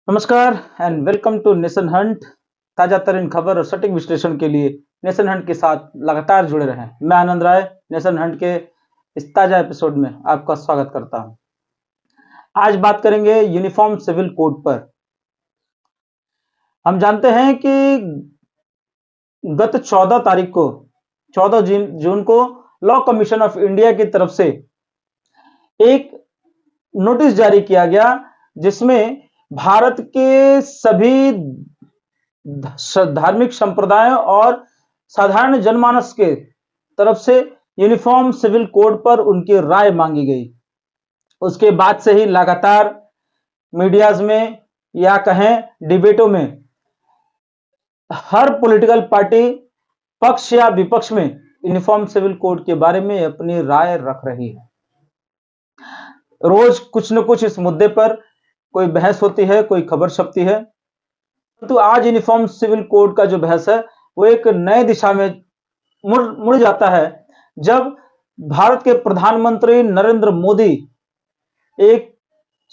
नमस्कार and welcome to Nation Hunt. ताजा तरीन खबर और सटीक विश्लेषण के लिए नेशन हंट के साथ लगातार जुड़े रहें। मैं आनंद राय नेशन हंट के इस ताजा एपिसोड में आपका स्वागत करता हूं। आज बात करेंगे यूनिफॉर्म सिविल कोड पर। हम जानते हैं कि गत 14 तारीख को 14 जून को लॉ कमीशन ऑफ इंडिया की तरफ से एक नोटिस जारी किया गया, जिसमें भारत के सभी धार्मिक संप्रदायों और साधारण जनमानस के तरफ से यूनिफॉर्म सिविल कोड पर उनकी राय मांगी गई। उसके बाद से ही लगातार मीडियाज में या कहें डिबेटों में हर पॉलिटिकल पार्टी पक्ष या विपक्ष में यूनिफॉर्म सिविल कोड के बारे में अपनी राय रख रही है। रोज कुछ न कुछ इस मुद्दे पर कोई बहस होती है, कोई खबर छपती है। तो आज यूनिफॉर्म सिविल कोड का जो बहस है वो एक नए दिशा में मुड़ जाता है, जब भारत के प्रधानमंत्री नरेंद्र मोदी एक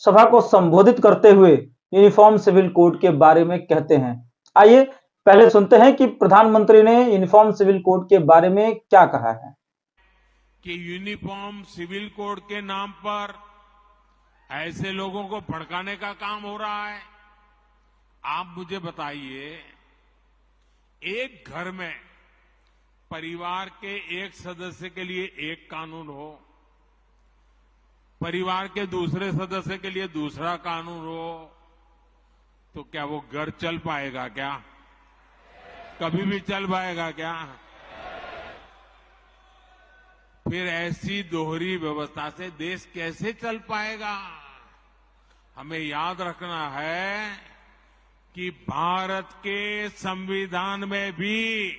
सभा को संबोधित करते हुए यूनिफॉर्म सिविल कोड के बारे में कहते हैं। आइए पहले सुनते हैं कि प्रधानमंत्री ने यूनिफॉर्म सिविल कोड के बारे में क्या कहा है। कि यूनिफॉर्म सिविल कोड के नाम पर ऐसे लोगों को भड़काने का काम हो रहा है। आप मुझे बताइए, एक घर में परिवार के एक सदस्य के लिए एक कानून हो, परिवार के दूसरे सदस्य के लिए दूसरा कानून हो, तो क्या वो घर चल पाएगा? क्या कभी भी चल पाएगा क्या? फिर ऐसी दोहरी व्यवस्था से देश कैसे चल पाएगा? हमें याद रखना है कि भारत के संविधान में भी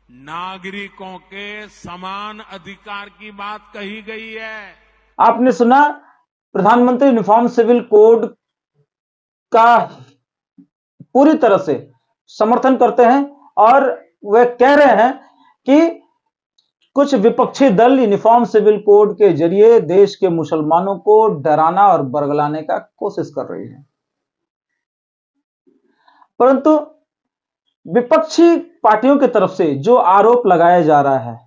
नागरिकों के समान अधिकार की बात कही गई है। आपने सुना, प्रधानमंत्री यूनिफॉर्म सिविल कोड का पूरी तरह से समर्थन करते हैं और वे कह रहे हैं कि कुछ विपक्षी दल यूनिफॉर्म सिविल कोड के जरिए देश के मुसलमानों को डराना और बरगलाने का कोशिश कर रही है। परंतु विपक्षी पार्टियों की तरफ से जो आरोप लगाया जा रहा है,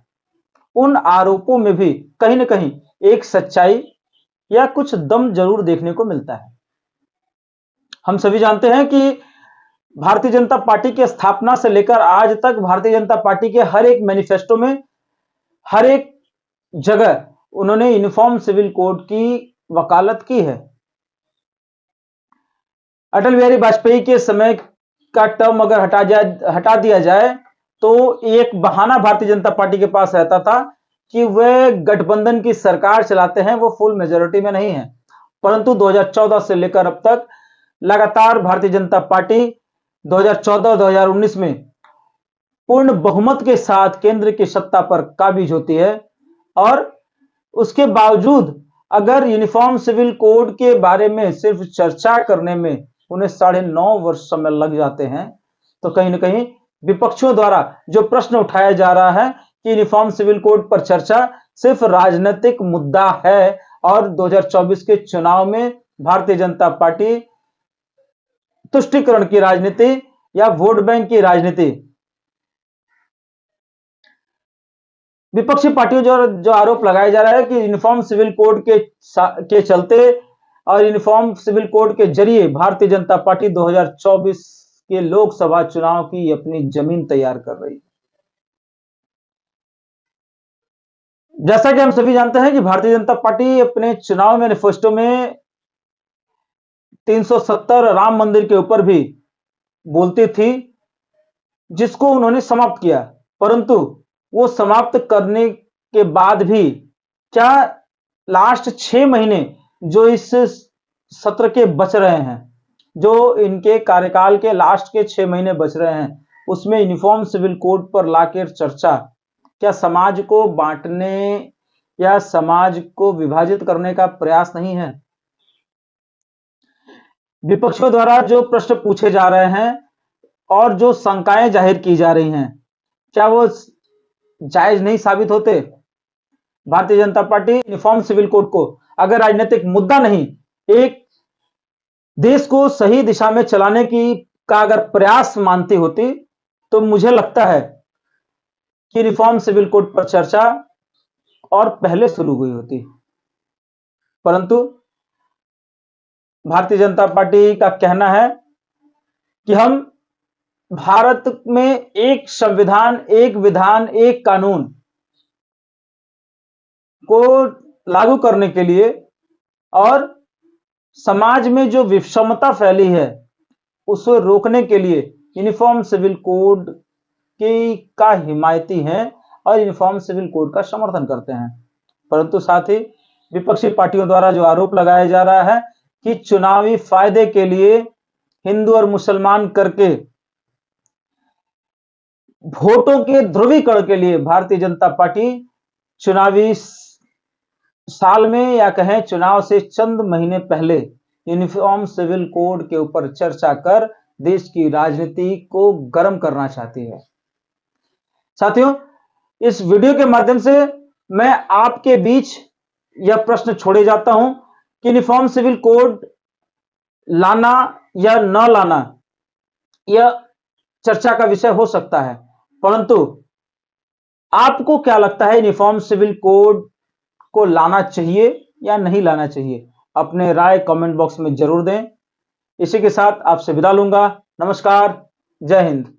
उन आरोपों में भी कहीं न कहीं एक सच्चाई या कुछ दम जरूर देखने को मिलता है। हम सभी जानते हैं कि भारतीय जनता पार्टी की स्थापना से लेकर आज तक भारतीय जनता पार्टी के हर एक मैनिफेस्टो में, हर एक जगह उन्होंने यूनिफॉर्म सिविल कोड की वकालत की है। अटल बिहारी वाजपेयी के समय का टर्म अगर हटा दिया जाए तो एक बहाना भारतीय जनता पार्टी के पास रहता था कि वे गठबंधन की सरकार चलाते हैं, वो फुल मेजोरिटी में नहीं है। परंतु 2014 से लेकर अब तक लगातार भारतीय जनता पार्टी 2014-2019 में पूर्ण बहुमत के साथ केंद्र की सत्ता पर काबिज होती है, और उसके बावजूद अगर यूनिफॉर्म सिविल कोड के बारे में सिर्फ चर्चा करने में उन्हें 9.5 वर्ष समय लग जाते हैं, तो कहीं ना कहीं विपक्षियों द्वारा जो प्रश्न उठाया जा रहा है कि यूनिफॉर्म सिविल कोड पर चर्चा सिर्फ राजनीतिक मुद्दा है और 2024 के चुनाव में भारतीय जनता पार्टी तुष्टीकरण की राजनीति या वोट बैंक की राजनीति, विपक्षी पार्टियों जो आरोप लगाया जा रहा है कि यूनिफॉर्म सिविल कोड के चलते और यूनिफॉर्म सिविल कोड के जरिए भारतीय जनता पार्टी 2024 के लोकसभा चुनाव की अपनी जमीन तैयार कर रही है। जैसा कि हम सभी जानते हैं कि भारतीय जनता पार्टी अपने चुनाव मैनिफेस्टो में 370 राम मंदिर के ऊपर भी बोलती थी, जिसको उन्होंने समाप्त किया। परंतु वो समाप्त करने के बाद भी क्या लास्ट 6 महीने जो इस सत्र के बच रहे हैं, जो इनके कार्यकाल के लास्ट के 6 महीने बच रहे हैं, उसमें यूनिफॉर्म सिविल कोड पर लाकर चर्चा क्या समाज को बांटने या समाज को विभाजित करने का प्रयास नहीं है? विपक्षियों द्वारा जो प्रश्न पूछे जा रहे हैं और जो शंकाएं जाहिर की जा रही हैं, क्या वो जायज नहीं साबित होते? Bharatiya Janata party uniform civil code को अगर राजनीतिक मुद्दा नहीं, एक देश को सही दिशा में चलाने का अगर प्रयास मानती होती, तो मुझे लगता है कि रिफॉर्म सिविल कोड पर चर्चा और पहले शुरू हुई होती। परंतु भारतीय जनता पार्टी का कहना है कि हम भारत में एक संविधान, एक विधान, एक कानून को लागू करने के लिए और समाज में जो विषमता फैली है उसे रोकने के लिए यूनिफॉर्म सिविल कोड की का हिमायती हैं और यूनिफॉर्म सिविल कोड का समर्थन करते हैं। परंतु साथ ही विपक्षी पार्टियों द्वारा जो आरोप लगाया जा रहा है कि चुनावी फायदे के लिए हिंदू और मुसलमान करके वोटों के ध्रुवीकरण के लिए भारतीय जनता पार्टी चुनावी साल में या कहें चुनाव से चंद महीने पहले यूनिफॉर्म सिविल कोड के ऊपर चर्चा कर देश की राजनीति को गर्म करना चाहती है। साथियों, इस वीडियो के माध्यम से मैं आपके बीच यह प्रश्न छोड़े जाता हूं कि यूनिफॉर्म सिविल कोड लाना या न लाना यह चर्चा का विषय हो सकता है, परंतु आपको क्या लगता है यूनिफॉर्म सिविल कोड को लाना चाहिए या नहीं लाना चाहिए? अपने राय कमेंट बॉक्स में जरूर दें। इसी के साथ आपसे विदा लूंगा। नमस्कार, जय हिंद।